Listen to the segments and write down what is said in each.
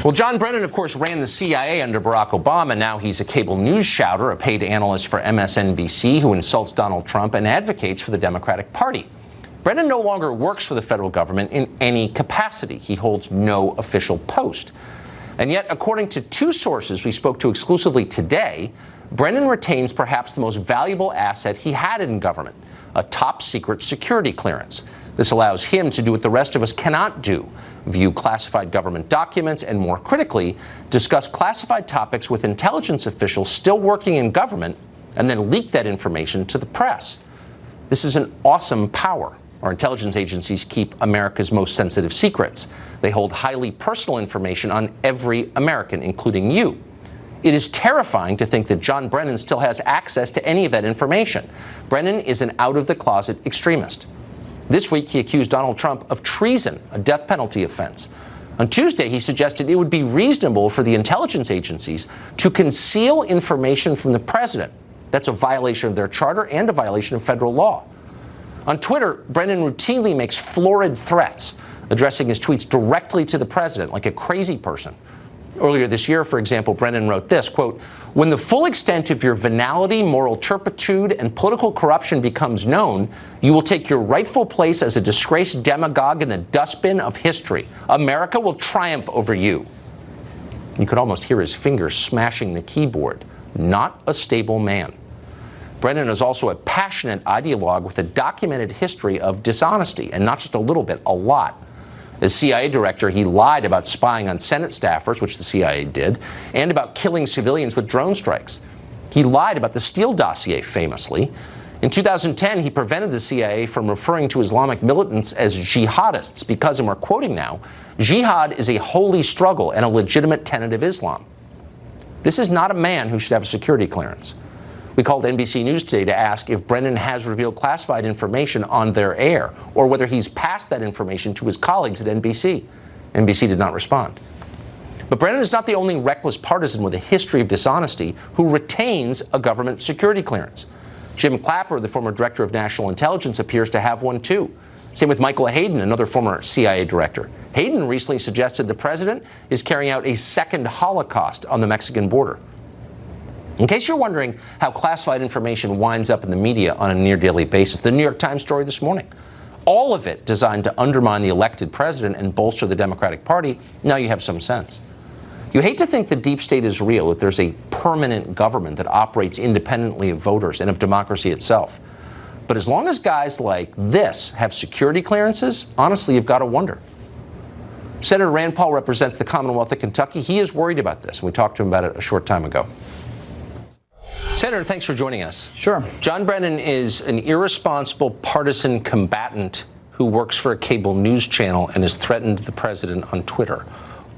Well, John Brennan, of course, ran the CIA under Barack Obama. Now he's a cable news shouter, a paid analyst for MSNBC who insults Donald Trump and advocates for the Democratic Party. Brennan no longer works for the federal government in any capacity. He holds no official post. And yet, according to two sources we spoke to exclusively today, Brennan retains perhaps the most valuable asset he had in government, a top-secret security clearance. This allows him to do what the rest of us cannot do: view classified government documents and, more critically, discuss classified topics with intelligence officials still working in government and then leak that information to the press. This is an awesome power. Our intelligence agencies keep America's most sensitive secrets. They hold highly personal information on every American, including you. It is terrifying to think that John Brennan still has access to any of that information. Brennan is an out-of-the-closet extremist. This week, he accused Donald Trump of treason, a death penalty offense. On Tuesday, he suggested it would be reasonable for the intelligence agencies to conceal information from the president. That's a violation of their charter and a violation of federal law. On Twitter, Brennan routinely makes florid threats, addressing his tweets directly to the president like a crazy person. Earlier this year, for example, Brennan wrote this, quote, "When the full extent of your venality, moral turpitude, and political corruption becomes known, you will take your rightful place as a disgraced demagogue in the dustbin of history. America will triumph over you." You could almost hear his fingers smashing the keyboard. Not a stable man. Brennan is also a passionate ideologue with a documented history of dishonesty, and not just a little bit, a lot. As CIA director, he lied about spying on Senate staffers, which the CIA did, and about killing civilians with drone strikes. He lied about the Steele dossier, famously. In 2010, he prevented the CIA from referring to Islamic militants as jihadists because, and we're quoting now, "Jihad is a holy struggle and a legitimate tenet of Islam." This is not a man who should have a security clearance. We called NBC News today to ask if Brennan has revealed classified information on their air, or whether he's passed that information to his colleagues at NBC. NBC did not respond. But Brennan is not the only reckless partisan with a history of dishonesty who retains a government security clearance. Jim Clapper, the former director of national intelligence, appears to have one too. Same with Michael Hayden, another former CIA director. Hayden recently suggested the president is carrying out a second Holocaust on the Mexican border. In case you're wondering how classified information winds up in the media on a near-daily basis, the New York Times story this morning, all of it designed to undermine the elected president and bolster the Democratic Party, now you have some sense. You hate to think the deep state is real, that there's a permanent government that operates independently of voters and of democracy itself. But as long as guys like this have security clearances, honestly, you've got to wonder. Senator Rand Paul represents the Commonwealth of Kentucky. He is worried about this, and we talked to him about it a short time ago. Senator, thanks for joining us. Sure. John Brennan is an irresponsible partisan combatant who works for a cable news channel and has threatened the president on Twitter.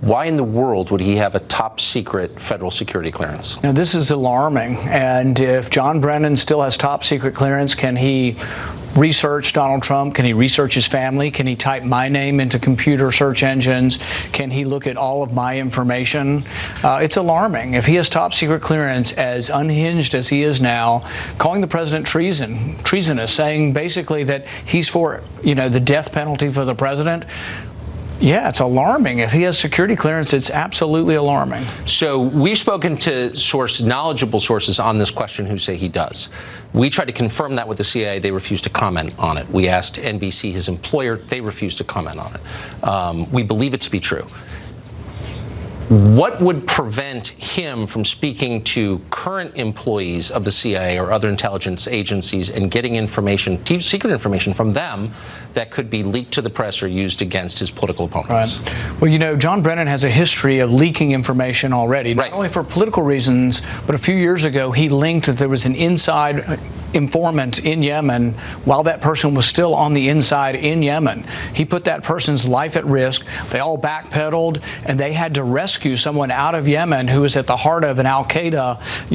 Why in the world would he have a top secret federal security clearance? Now, this is alarming. And if John Brennan still has top secret clearance, can he research Donald Trump? Can he research his family? Can he type my name into computer search engines? Can he look at all of my information? It's alarming. If he has top secret clearance, as unhinged as he is now, calling the president treasonous, saying basically that he's for, the death penalty for the president. Yeah, it's alarming. If he has security clearance, it's absolutely alarming. So we've spoken to knowledgeable sources on this question who say he does. We tried to confirm that with the CIA. They refused to comment on it. We asked NBC, his employer. They refused to comment on it. We believe it to be true. What would prevent him from speaking to current employees of the CIA or other intelligence agencies and getting information, secret information from them that could be leaked to the press or used against his political opponents? Right. Well, John Brennan has a history of leaking information already, not only for political reasons, but a few years ago he linked that there was an inside informant in Yemen while that person was still on the inside in Yemen. He put that person's life at risk. They all backpedaled, and they had to rescue someone out of Yemen who was at the heart of an al-Qaeda,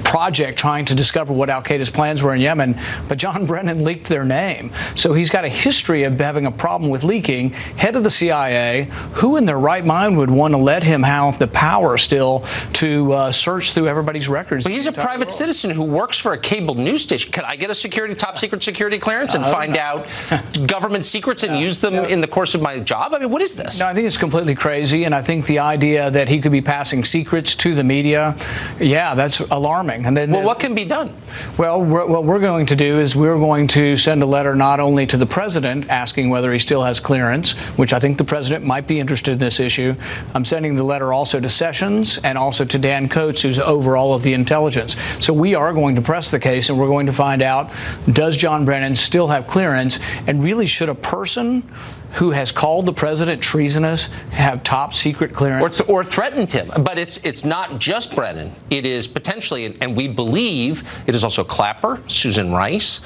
project trying to discover what al-Qaeda's plans were in Yemen, but John Brennan leaked their name. So he's got a history of having a problem with leaking. Head of the CIA, who in their right mind would want to let him have the power still to search through everybody's records? But he's a private citizen who works for a cable news station. Can I get a top secret security clearance and find out government secrets and use them in the course of my job? I mean, what is this? No, I think it's completely crazy, and I think the idea that he could be passing secrets to the media, yeah, that's alarming. And then, well, what can be done? Well, what we're going to do is we're going to send a letter not only to the president asking whether he still has clearance, which I think the president might be interested in this issue. I'm sending the letter also to Sessions and also to Dan Coates, who's over all of the intelligence. So we are going to press the case, and we're going to find out, does John Brennan still have clearance, and really should a person who has called the president treasonous have top secret clearance or threatened him? But it's not just Brennan. It is potentially, and we believe it is also Clapper, Susan Rice,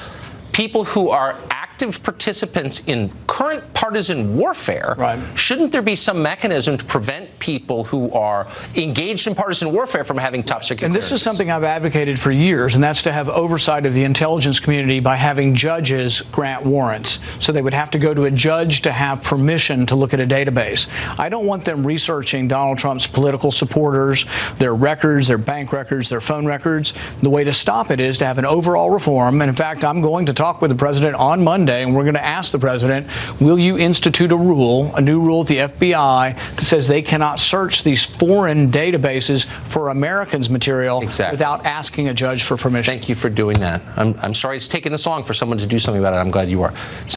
people who are active participants in current partisan warfare. Right. Shouldn't there be some mechanism to prevent people who are engaged in partisan warfare from having top secret And clearances? this is something I've advocated for years, and that's to have oversight of the intelligence community by having judges grant warrants. So they would have to go to a judge to have permission to look at a database. I don't want them researching Donald Trump's political supporters, their records, their bank records, their phone records. The way to stop it is to have an overall reform. And in fact, I'm going to talk with the president on Monday, and we're going to ask the president, will you institute a new rule at the FBI that says they cannot search these foreign databases for Americans' material without asking a judge for permission? Thank you for doing that. I'm sorry it's taken this long for someone to do something about it. I'm glad you are.